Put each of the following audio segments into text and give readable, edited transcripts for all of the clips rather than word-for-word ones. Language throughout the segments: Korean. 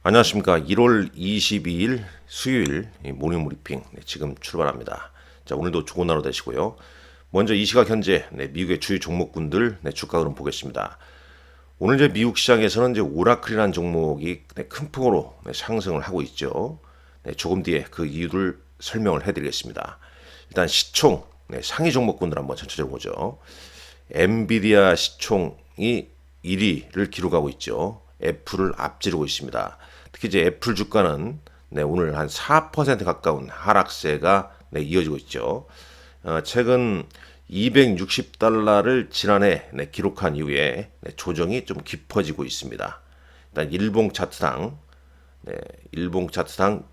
안녕하십니까. 1월 22일 수요일 모닝 브리핑 지금 출발합니다. 자, 오늘도 좋은 하루 되시고요. 먼저 이 시각 현재 미국의 주요 종목군들 주가 흐름 보겠습니다. 오늘 이제 미국 시장에서는 이제 오라클이라는 종목이 큰 폭으로 상승을 하고 있죠. 조금 뒤에 그 이유를 설명을 해드리겠습니다. 일단 시총 상위 종목군들 한번 전체적으로 보죠. 엔비디아 시총이 1위를 기록하고 있죠. 애플을 앞지르고 있습니다. 특히 이제 애플 주가는 오늘 한 4% 가까운 하락세가 이어지고 있죠. 최근 260달러를 지난해 기록한 이후에 조정이 좀 깊어지고 있습니다. 일단 일봉 차트상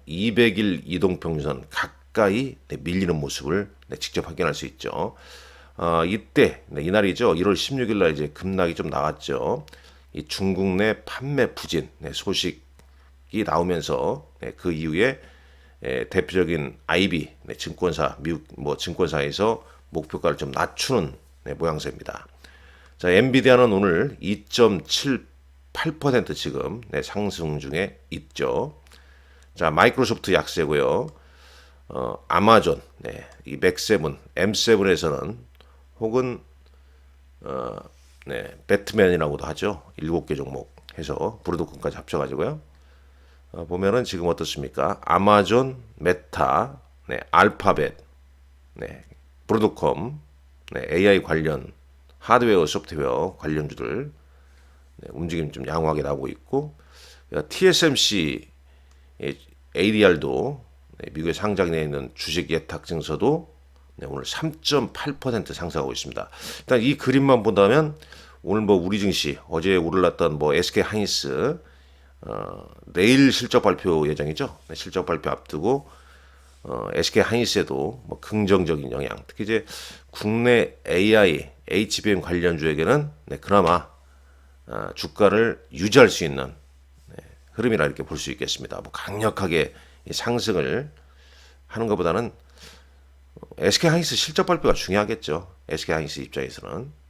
200일 이동평균선 가까이 밀리는 모습을 직접 확인할 수 있죠. 이때 이날이죠. 1월 16일 날 이제 급락이 좀 나왔죠. 이 중국 내 판매 부진 소식이 나오면서 그 이후에 대표적인 IB 증권사 미국 증권사에서 목표가를 좀 낮추는 모양새입니다. 자, 엔비디아는 오늘 2.78% 지금 상승 중에 있죠. 자, 마이크로소프트 약세고요. 아마존 이 맥7, M7에서는 혹은 배트맨이라고도 하죠. 7개 종목 해서 브루드콘까지 합쳐가지고요. 보면은 지금 어떻습니까? 아마존, 메타, 알파벳, 브로드컴, AI 관련 하드웨어, 소프트웨어 관련주들 움직임 좀 양호하게 나오고 있고, TSMC, ADR도 미국에 상장되어 있는 주식 예탁 증서도 오늘 3.8% 상승하고 있습니다. 일단 이 그림만 본다면 오늘 우리 증시 어제 오르렀던 SK 하이닉스 내일 실적 발표 예정이죠. 실적 발표 앞두고 SK 하이닉스에도 긍정적인 영향. 특히 이제 국내 AI, HBM 관련주에게는 그나마 주가를 유지할 수 있는 흐름이라 이렇게 볼 수 있겠습니다. 강력하게 상승을 하는 것보다는 SK 하이닉스 실적 발표가 중요하겠죠. SK 하이닉스 입장에서는.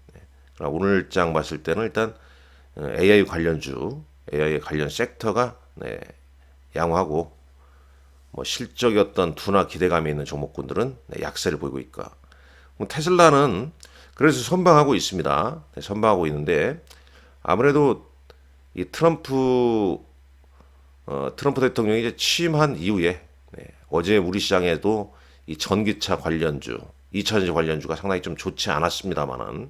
오늘 장 봤을 때는 일단 AI 관련주, AI 관련 섹터가 양호하고 실적이 어떤 둔화 기대감이 있는 종목군들은 약세를 보이고 있고, 테슬라는 그래서 선방하고 있습니다. 선방하고 있는데 아무래도 이 트럼프 대통령이 이제 취임한 이후에 어제 우리 시장에도 이 전기차 관련주, 2차전지 관련주가 상당히 좀 좋지 않았습니다만은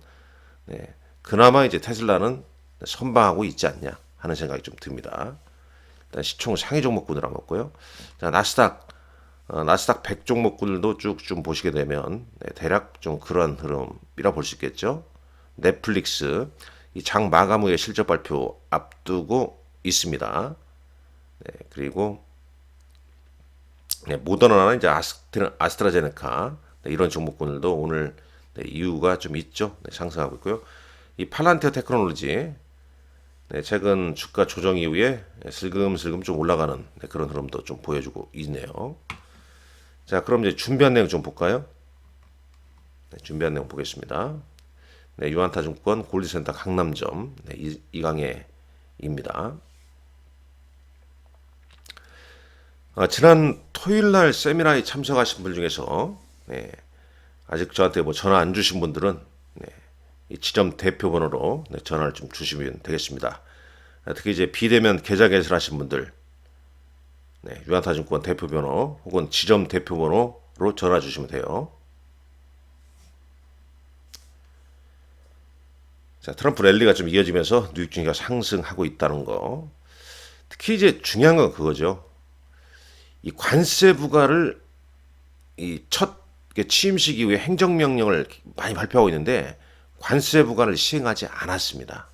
그나마 이제 테슬라는 선방하고 있지 않냐 하는 생각이 좀 듭니다. 일단 시총 상위 종목군을 한번 볼고요. 자, 나스닥 100 종목군들도 쭉 좀 보시게 되면 대략 좀 그런 흐름이라 볼 수 있겠죠. 넷플릭스 이 장 마감 후에 실적 발표 앞두고 있습니다. 그리고 모더나나 이제 아스트라제네카 이런 종목군들도 오늘 이유가 좀 있죠. 상승하고 있고요. 이 팔란티어 테크놀로지 최근 주가 조정 이후에 슬금슬금 좀 올라가는 그런 흐름도 좀 보여주고 있네요. 자, 그럼 이제 준비한 내용 좀 볼까요? 준비한 내용 보겠습니다. 유한타증권 골드센터 강남점 이강혜입니다. 지난 토요일날 세미나에 참석하신 분 중에서 아직 저한테 전화 안 주신 분들은 이 지점 대표 번호로 전화를 좀 주시면 되겠습니다. 특히 이제 비대면 계좌 개설하신 분들 유한타증권 대표 번호 혹은 지점 대표 번호로 전화 주시면 돼요. 자, 트럼프 랠리가 좀 이어지면서 뉴욕 증시가 상승하고 있다는 거. 특히 이제 중요한 건 그거죠. 이 관세 부과를 이 첫 취임식 이후에 행정명령을 많이 발표하고 있는데 관세 부과를 시행하지 않았습니다.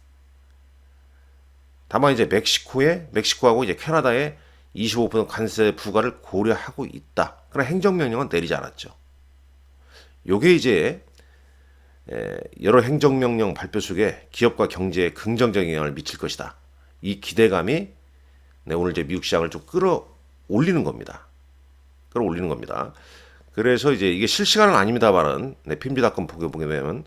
다만 이제 멕시코하고 이제 캐나다에 25% 관세 부과를 고려하고 있다. 그런 행정명령은 내리지 않았죠. 요게 이제 여러 행정명령 발표 속에 기업과 경제에 긍정적인 영향을 미칠 것이다. 이 기대감이 오늘 이제 미국 시장을 좀 끌어올리는 겁니다. 그래서 이제 이게 실시간은 아닙니다만은 PMG닷컴 보게 되면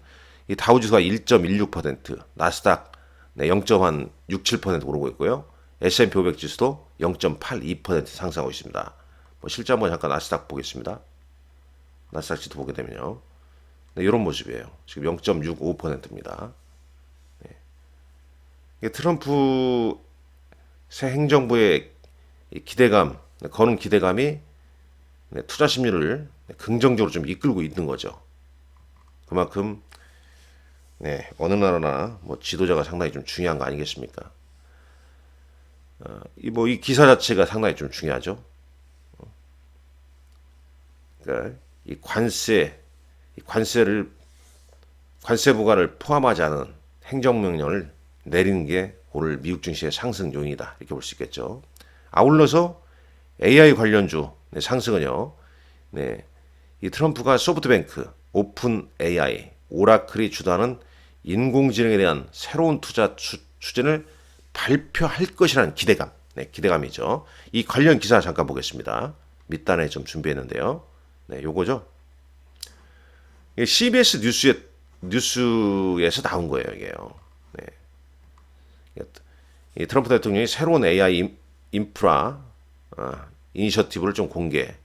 이 다우지수가 1.16%, 나스닥 0.67% 오르고 있고요. S&P 500 지수도 0.82% 상승하고 있습니다. 뭐 실제 한번 잠깐 나스닥 보겠습니다. 나스닥 지수 보게 되면요. 네, 이런 모습이에요. 지금 0.65%입니다. 트럼프 새 행정부의 기대감, 거는 기대감이 투자 심리를 긍정적으로 좀 이끌고 있는 거죠. 그만큼 어느 나라나 뭐 지도자가 상당히 좀 중요한 거 아니겠습니까? 이 기사 자체가 상당히 좀 중요하죠. 그러니까 이 관세 부과를 포함하지 않은 행정명령을 내리는 게 오늘 미국 증시의 상승 요인이다 이렇게 볼 수 있겠죠. 아울러서 AI 관련주 상승은요. 이 트럼프가 소프트뱅크, 오픈 AI, 오라클이 주도하는 인공지능에 대한 새로운 투자 추진을 발표할 것이라는 기대감, 기대감이죠. 이 관련 기사 잠깐 보겠습니다. 밑단에 좀 준비했는데요. 요거죠. CBS 뉴스에서 나온 거예요, 이게요. 이 트럼프 대통령이 새로운 AI 인프라 이니셔티브를 좀 공개.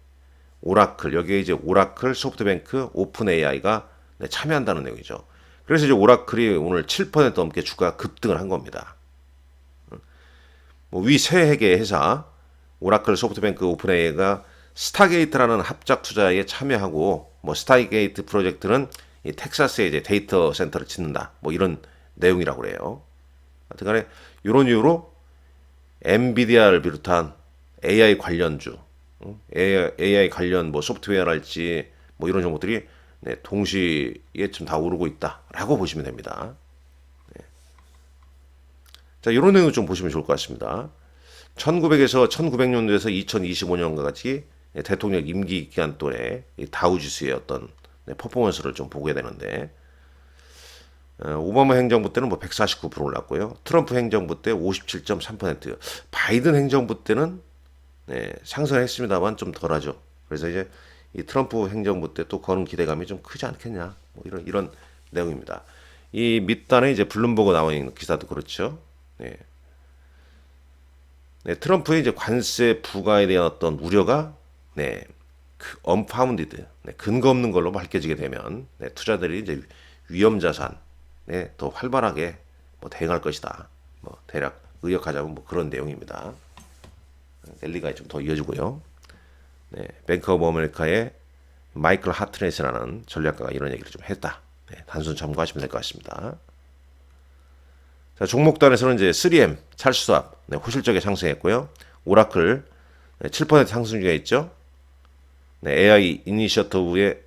오라클 여기에 이제 오라클, 소프트뱅크, 오픈 AI가 참여한다는 내용이죠. 그래서 이제 오라클이 오늘 7% 넘게 주가 급등을 한 겁니다. 위 세 개의 회사 오라클, 소프트뱅크, 오픈 AI가 스타게이트라는 합작 투자에 참여하고 뭐 스타게이트 프로젝트는 이 텍사스에 이제 데이터 센터를 짓는다. 뭐 이런 내용이라고 그래요. 하여튼간에 이런 이유로 엔비디아를 비롯한 AI 관련주, AI 관련 뭐 소프트웨어랄지 뭐 이런 정보들이 동시에 지금 다 오르고 있다라고 보시면 됩니다. 자, 이런 내용 좀 보시면 좋을 것 같습니다. 1900에서 1900년도에서 2025년까지 대통령 임기 기간 동안의 다우지수의 어떤 퍼포먼스를 좀 보게 되는데 오바마 행정부 때는 뭐 149% 올랐고요. 트럼프 행정부 때 57.3%. 바이든 행정부 때는 상승했습니다만 좀 덜하죠. 그래서 이제 이 트럼프 행정부 때 또 거는 기대감이 좀 크지 않겠냐. 뭐 이런 내용입니다. 이 밑단에 이제 블룸버그 나와 있는 기사도 그렇죠. 트럼프의 이제 관세 부과에 대한 어떤 우려가 unfounded, 근거 없는 걸로 밝혀지게 되면 투자들이 이제 위험 자산 더 활발하게 뭐 대응할 것이다. 뭐 대략 의역하자면 뭐 그런 내용입니다. 랠리가 좀 더 이어지고요. 뱅크 오브 아메리카의 마이클 하트넷이라는 전략가가 이런 얘기를 좀 했다. 단순 참고하시면 될 것 같습니다. 자, 종목단에서는 이제 3M, 찰스수압 호실적에 상승했고요. 오라클 7% 상승 중에 있죠. AI 이니셔티브의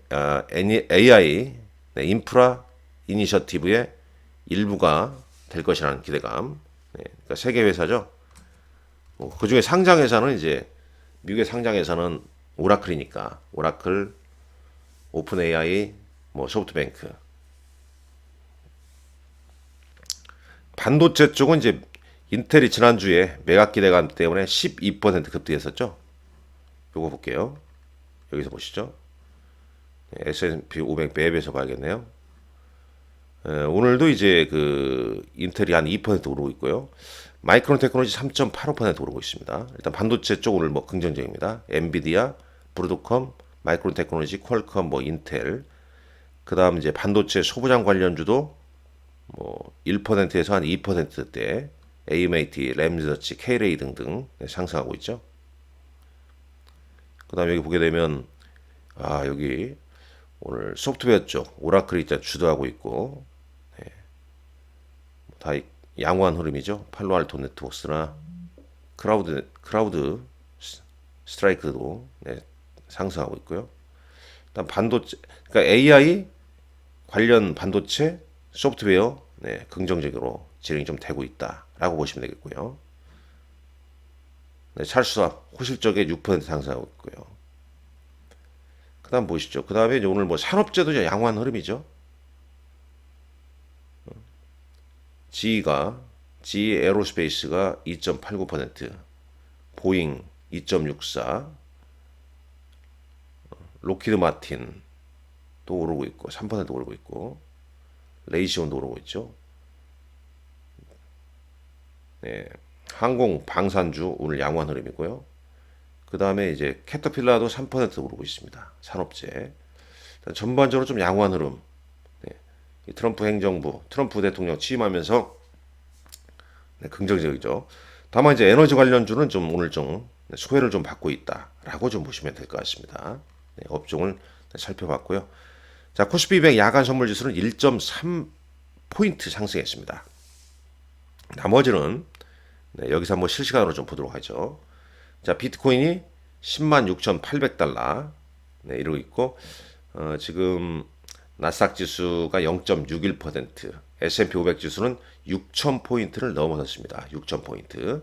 AI 인프라 이니셔티브의 일부가 될 것이라는 기대감. 그러니까 세계 회사죠. 그 중에 상장 회사는 이제 미국의 상장 회사는 오라클이니까 오라클, 오픈 AI, 뭐 소프트뱅크. 반도체 쪽은 이제 인텔이 지난주에 매각 기대감 때문에 12% 급등했었죠. 요거 볼게요. 여기서 보시죠. S&P 500 맵에서 봐야겠네요. 오늘도 이제 그 인텔이 한 2% 오르고 있고요. 마이크론 테크놀로지 3.85% 오르고 있습니다. 일단 반도체 쪽 오늘 뭐 긍정적입니다. 엔비디아, 브로드컴, 마이크론 테크놀로지, 퀄컴, 뭐 인텔. 그다음 이제 반도체 소부장 관련주도 뭐 1%에서 한 2%대 AMAT, 램리서치, K-ray 등등 상승하고 있죠. 그다음 여기 보게 되면 여기 오늘 소프트웨어 쪽 오라클이 일단 주도하고 있고 다 양호한 흐름이죠. 팔로알토 네트워크스나 크라우드 스트라이크도 상승하고 있고요. 일단 반도체, 그러니까 AI 관련 반도체 소프트웨어 긍정적으로 진행이 좀 되고 있다라고 보시면 되겠고요. 찰수압 호실적에 6% 상승하고 있고요. 그다음 보시죠. 그다음에 이제 오늘 뭐 산업재도 양호한 흐름이죠. GE 에어로스페이스가 2.89%, 보잉 2.64, 로키드 마틴 또 오르고 있고 3% 오르고 있고 레이시온도 오르고 있죠. 항공 방산주 오늘 양호한 흐름이고요. 그 다음에 이제 캐터필라도 3% 오르고 있습니다. 산업재. 전반적으로 좀 양호한 흐름. 네. 이 트럼프 행정부, 트럼프 대통령 취임하면서 네, 긍정적이죠. 다만 이제 에너지 관련주는 좀 오늘 좀 소외를 좀 받고 있다라고 좀 보시면 될 것 같습니다. 네, 업종을 살펴봤고요. 자, 코스피 200 야간 선물 지수는 1.3포인트 상승했습니다. 나머지는 네, 여기서 한번 실시간으로 좀 보도록 하죠. 자, 비트코인이 106,800달러 네, 이러고 있고 지금 나스닥 지수가 0.61%, S&P 500 지수는 6,000포인트를 넘어섰습니다. 6,000포인트.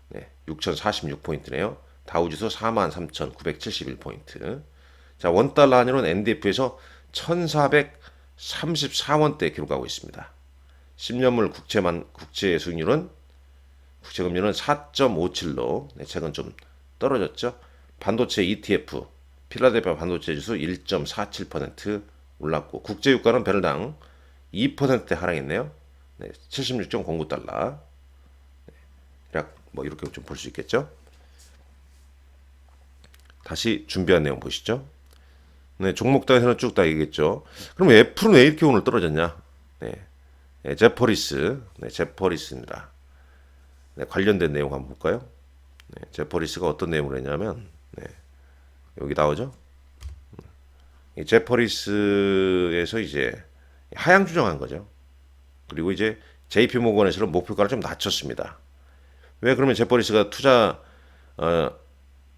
네, 6,046포인트네요. 다우 지수 43,971포인트. 자, 원달러 환율은 NDF에서 1,434원대 기록하고 있습니다. 10년물 국채 수익률은 국채금리는 4.57로 네, 최근 좀 떨어졌죠. 반도체 ETF 필라델피아 반도체 지수 1.47% 올랐고 국제 유가는 배럴당 2% 하락했네요. 네, 76.09달러. 대략 뭐 이렇게 좀 볼 수 있겠죠. 다시 준비한 내용 보시죠. 네, 종목단에서는 쭉 다 얘기했죠. 그럼 애플은 왜 이렇게 오늘 떨어졌냐? 네, 네 제퍼리스입니다. 네, 관련된 내용 한번 볼까요? 네, 제퍼리스가 어떤 내용을 했냐면 네, 여기 나오죠. 이 제퍼리스에서 이제 하향 조정한 거죠. 그리고 이제 JP 모건에서는 목표가를 좀 낮췄습니다. 왜 그러면 제퍼리스가 투자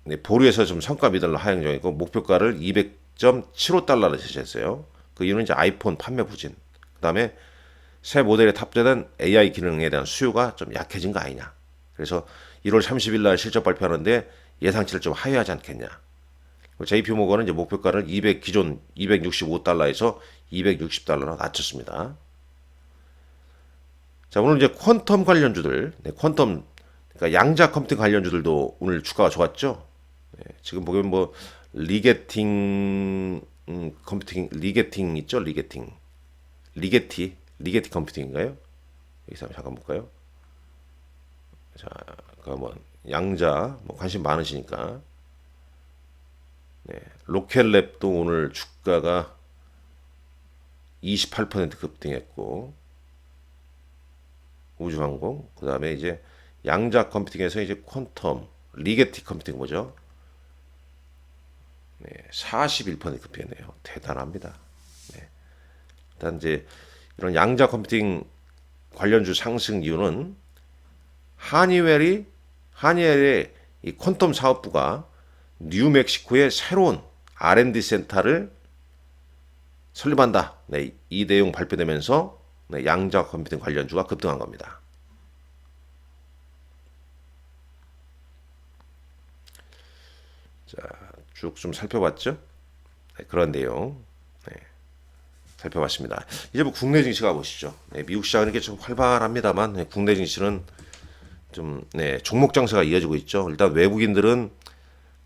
네, 보류해서 좀 성과 미달로 하향 조정이고 목표가를 200.75달러로 제시했어요. 그 이유는 이제 아이폰 판매 부진. 그다음에 새 모델에 탑재된 AI 기능에 대한 수요가 좀 약해진 거 아니냐. 그래서 1월 30일 날 실적 발표하는데 예상치를 좀 하회하지 않겠냐. JP 모건은 이제 목표가를 기존 265달러에서 260달러로 낮췄습니다. 자, 오늘 이제 퀀텀 관련주들, 네, 퀀텀, 그러니까 양자 컴퓨팅 관련주들도 오늘 주가가 좋았죠. 네, 지금 보면 뭐 리게팅 있죠, 리게티 컴퓨팅인가요? 여기서 잠깐 볼까요? 자, 그러면 양자 뭐 관심 많으시니까. 네, 로켓랩도 오늘 주가가 28% 급등했고 우주항공 그 다음에 이제 양자 컴퓨팅에서 이제 퀀텀 리게티 컴퓨팅 뭐죠? 네, 41% 급등했네요. 대단합니다. 네. 일단 이제 이런 양자 컴퓨팅 관련주 상승 이유는 하니웰의 이 퀀텀 사업부가 뉴멕시코에 새로운 R&D 센터를 설립한다. 네, 이 내용 발표되면서 네, 양자 컴퓨팅 관련주가 급등한 겁니다. 자, 쭉 좀 살펴봤죠? 네, 그런 내용 네, 살펴봤습니다. 이제 뭐 국내 증시 가보시죠. 네, 미국 시장은 이렇게 좀 활발합니다만 네, 국내 증시는 좀 네, 종목 장세가 이어지고 있죠. 일단 외국인들은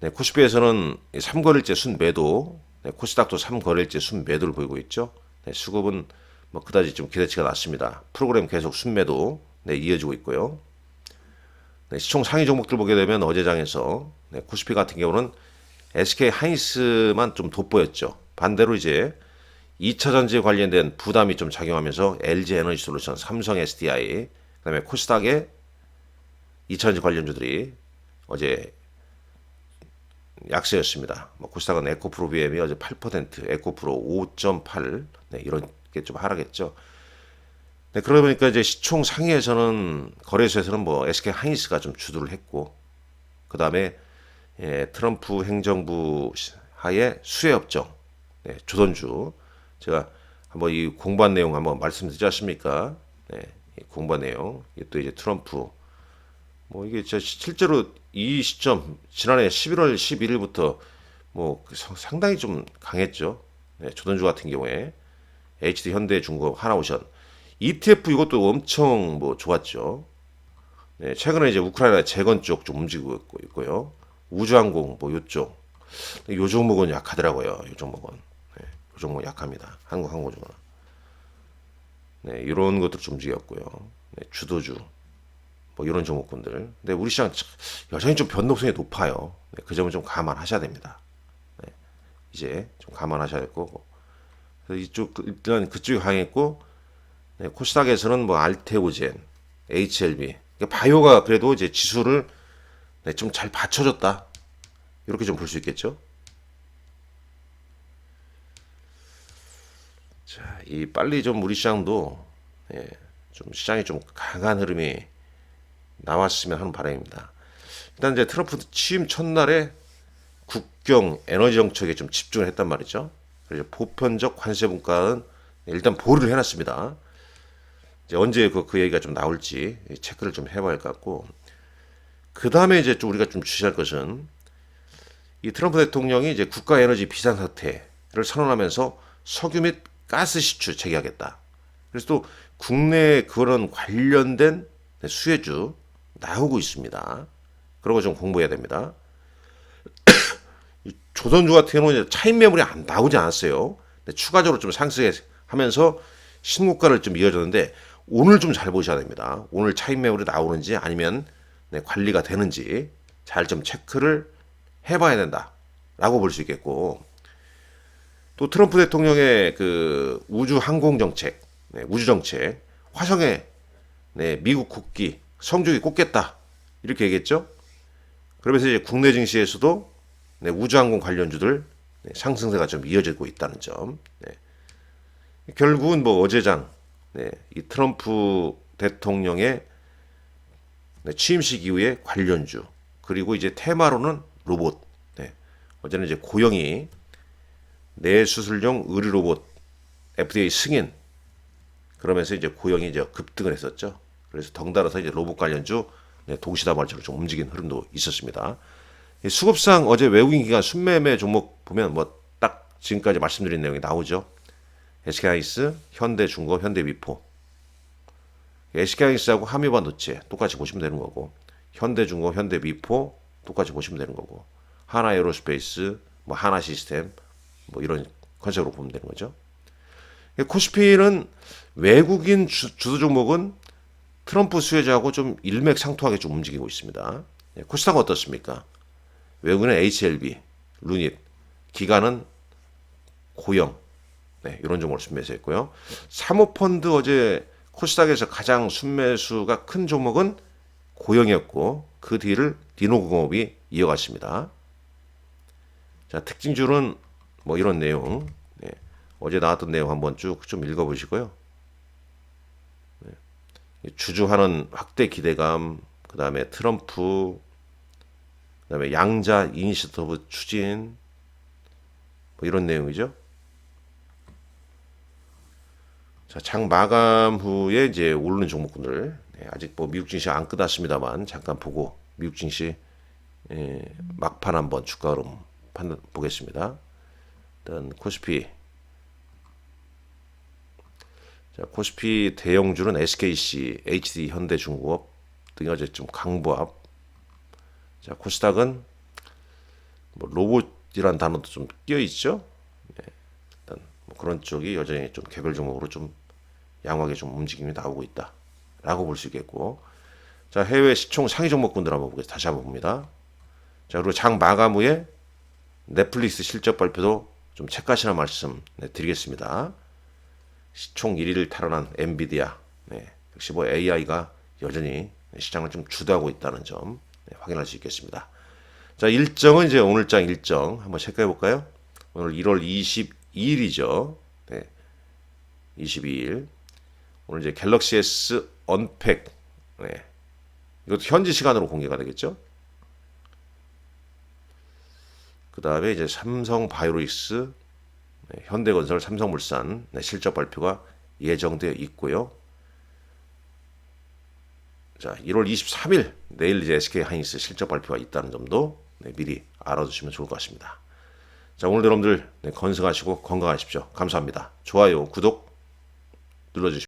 네, 코스피에서는 3거래일째 순매도, 네, 코스닥도 3거래일째 순매도를 보이고 있죠. 네, 수급은 뭐 그다지 좀 기대치가 낮습니다. 프로그램 계속 순매도 네, 이어지고 있고요. 네, 시총 상위 종목들 보게 되면 어제장에서 네, 코스피 같은 경우는 SK 하이닉스만 좀 돋보였죠. 반대로 이제 2차 전지에 관련된 부담이 좀 작용하면서 LG 에너지 솔루션, 삼성 SDI, 그다음에 코스닥의 2차 전지 관련주들이 어제 약세였습니다. 뭐 코스닥은 에코프로 BM이 어제 8%, 에코프로 5.8, 네, 이런 게 좀 하락했죠. 네, 그러다 보니까 이제 시총 상위에서는 거래소에서는 뭐 SK 하이닉스가 좀 주도를 했고, 그 다음에 예, 트럼프 행정부 하에 수혜업종, 네, 조선주 제가 한번 이 공부한 내용 한번 말씀드리지 않습니까? 네, 공부한 내용, 또 이제 트럼프 뭐 이게 진짜 실제로 이 시점 지난해 11월 11일부터 뭐 상당히 좀 강했죠. 네, 조선주 같은 경우에 HD 현대중공업 하나오션 ETF 이것도 엄청 뭐 좋았죠. 네, 최근에 이제 우크라이나 재건 쪽 좀 움직이고 있고요. 우주항공 뭐 요쪽 요 종목은 약하더라고요. 요 종목은 네, 요 종목 약합니다. 한국항공주는 네, 이런 것들 좀 움직였고요. 네, 주도주 뭐 이런 종목군들. 근데 우리 시장 여전히 좀 변동성이 높아요. 네, 그 점은 좀 감안하셔야 됩니다. 네, 이제 좀 감안하셔야 될 거고. 그래서 이쪽 일단 그쪽이 강했고, 네, 코스닥에서는 뭐 알테오젠, HLB, 그러니까 바이오가 그래도 이제 지수를 네, 좀 잘 받쳐줬다. 이렇게 좀 볼 수 있겠죠. 자, 이 빨리 좀 우리 시장도 예, 좀 시장이 좀 강한 흐름이 나왔으면 하는 바람입니다. 일단 이제 트럼프 취임 첫날에 국경 에너지 정책에 좀 집중을 했단 말이죠. 그래서 보편적 관세 분과는 일단 보류를 해놨습니다. 이제 언제 그 얘기가 좀 나올지 체크를 좀 해봐야 할 것 같고, 그 다음에 이제 좀 우리가 좀 주시할 것은 이 트럼프 대통령이 이제 국가 에너지 비상 사태를 선언하면서 석유 및 가스 시추 재개하겠다. 그래서 또 국내 그런 관련된 수혜주 나오고 있습니다. 그런 거 좀 공부해야 됩니다. 조선주 같은 경우는 차익 매물이 안 나오지 않았어요. 추가적으로 좀 상승하면서 신고가를 좀 이어졌는데 오늘 좀 잘 보셔야 됩니다. 오늘 차익 매물이 나오는지 아니면 관리가 되는지 잘 좀 체크를 해봐야 된다라고 볼 수 있겠고, 또 트럼프 대통령의 그 우주 항공 정책, 우주 정책, 화성에 미국 국기, 성주기 꽂겠다 이렇게 얘기했죠. 그러면서 이제 국내 증시에서도 우주항공 관련주들 상승세가 좀 이어지고 있다는 점. 결국은 뭐 어제장 이 트럼프 대통령의 취임식 이후에 관련주, 그리고 이제 테마로는 로봇. 어제는 이제 고영이 뇌수술용 의료 로봇 FDA 승인, 그러면서 이제 고영이 이제 급등을 했었죠. 그래서 덩달아서 이제 로봇 관련주 동시다발적으로 좀 움직인 흐름도 있었습니다. 수급상 어제 외국인 기관 순매매 종목 보면 뭐 딱 지금까지 말씀드린 내용이 나오죠. SK하이닉스, 현대중공업, 현대미포. SK하이닉스하고 한미반도체 똑같이 보시면 되는 거고, 현대중공업, 현대미포 똑같이 보시면 되는 거고, 하나에어로스페이스, 뭐 하나시스템, 뭐 이런 컨셉으로 보면 되는 거죠. 코스피는 외국인 주도 종목은 트럼프 수혜자하고 좀 일맥상통하게 좀 움직이고 있습니다. 코스닥은 어떻습니까? 외국인은 HLB, 루닛, 기관은 고영, 이런 종목을 순매수했고요. 사모펀드 어제 코스닥에서 가장 순매수가 큰 종목은 고영이었고, 그 뒤를 디노공업이 이어갔습니다. 자, 특징주는 뭐 이런 내용, 어제 나왔던 내용 한번 쭉 좀 읽어보시고요. 주주하는 확대 기대감, 그 다음에 트럼프, 그 다음에 양자 이니셔티브 추진, 뭐 이런 내용이죠. 자, 장 마감 후에 이제 오르는 종목군들, 아직 뭐 미국 증시 안 끝났습니다만 잠깐 보고 미국 증시 막판 한번 주가 흐름 판단 보겠습니다. 일단 코스피, 자, 코스피 대형주는 SKC, HD 현대중공업 등이 어제 좀 강보합. 자, 코스닥은 뭐 로봇이란 단어도 좀 끼어 있죠. 일단 뭐 그런 쪽이 여전히 좀 개별 종목으로 좀 양호하게 좀 움직임이 나오고 있다라고 볼 수 있겠고, 자, 해외 시총 상위 종목군들 한번 보겠습니다. 다시 한번 봅니다. 자, 그리고 장 마감 후에 넷플릭스 실적 발표도 좀 체크하시라는 말씀 드리겠습니다. 시총 1위를 탈환한 엔비디아, 역시 뭐 AI가 여전히 시장을 좀 주도하고 있다는 점 확인할 수 있겠습니다. 자, 일정은 이제 오늘장 일정 한번 체크해 볼까요? 오늘 1월 22일이죠. 22일. 오늘 이제 갤럭시 S 언팩, 이것도 현지 시간으로 공개가 되겠죠. 그 다음에 이제 삼성 바이오로직스, 현대건설, 삼성물산 실적 발표가 예정되어 있고요. 자, 1월 23일 내일 이제 SK하이닉스 실적 발표가 있다는 점도 미리 알아두시면 좋을 것 같습니다. 자, 오늘 여러분들 건승하시고 건강하십시오. 감사합니다. 좋아요, 구독 눌러주십시오.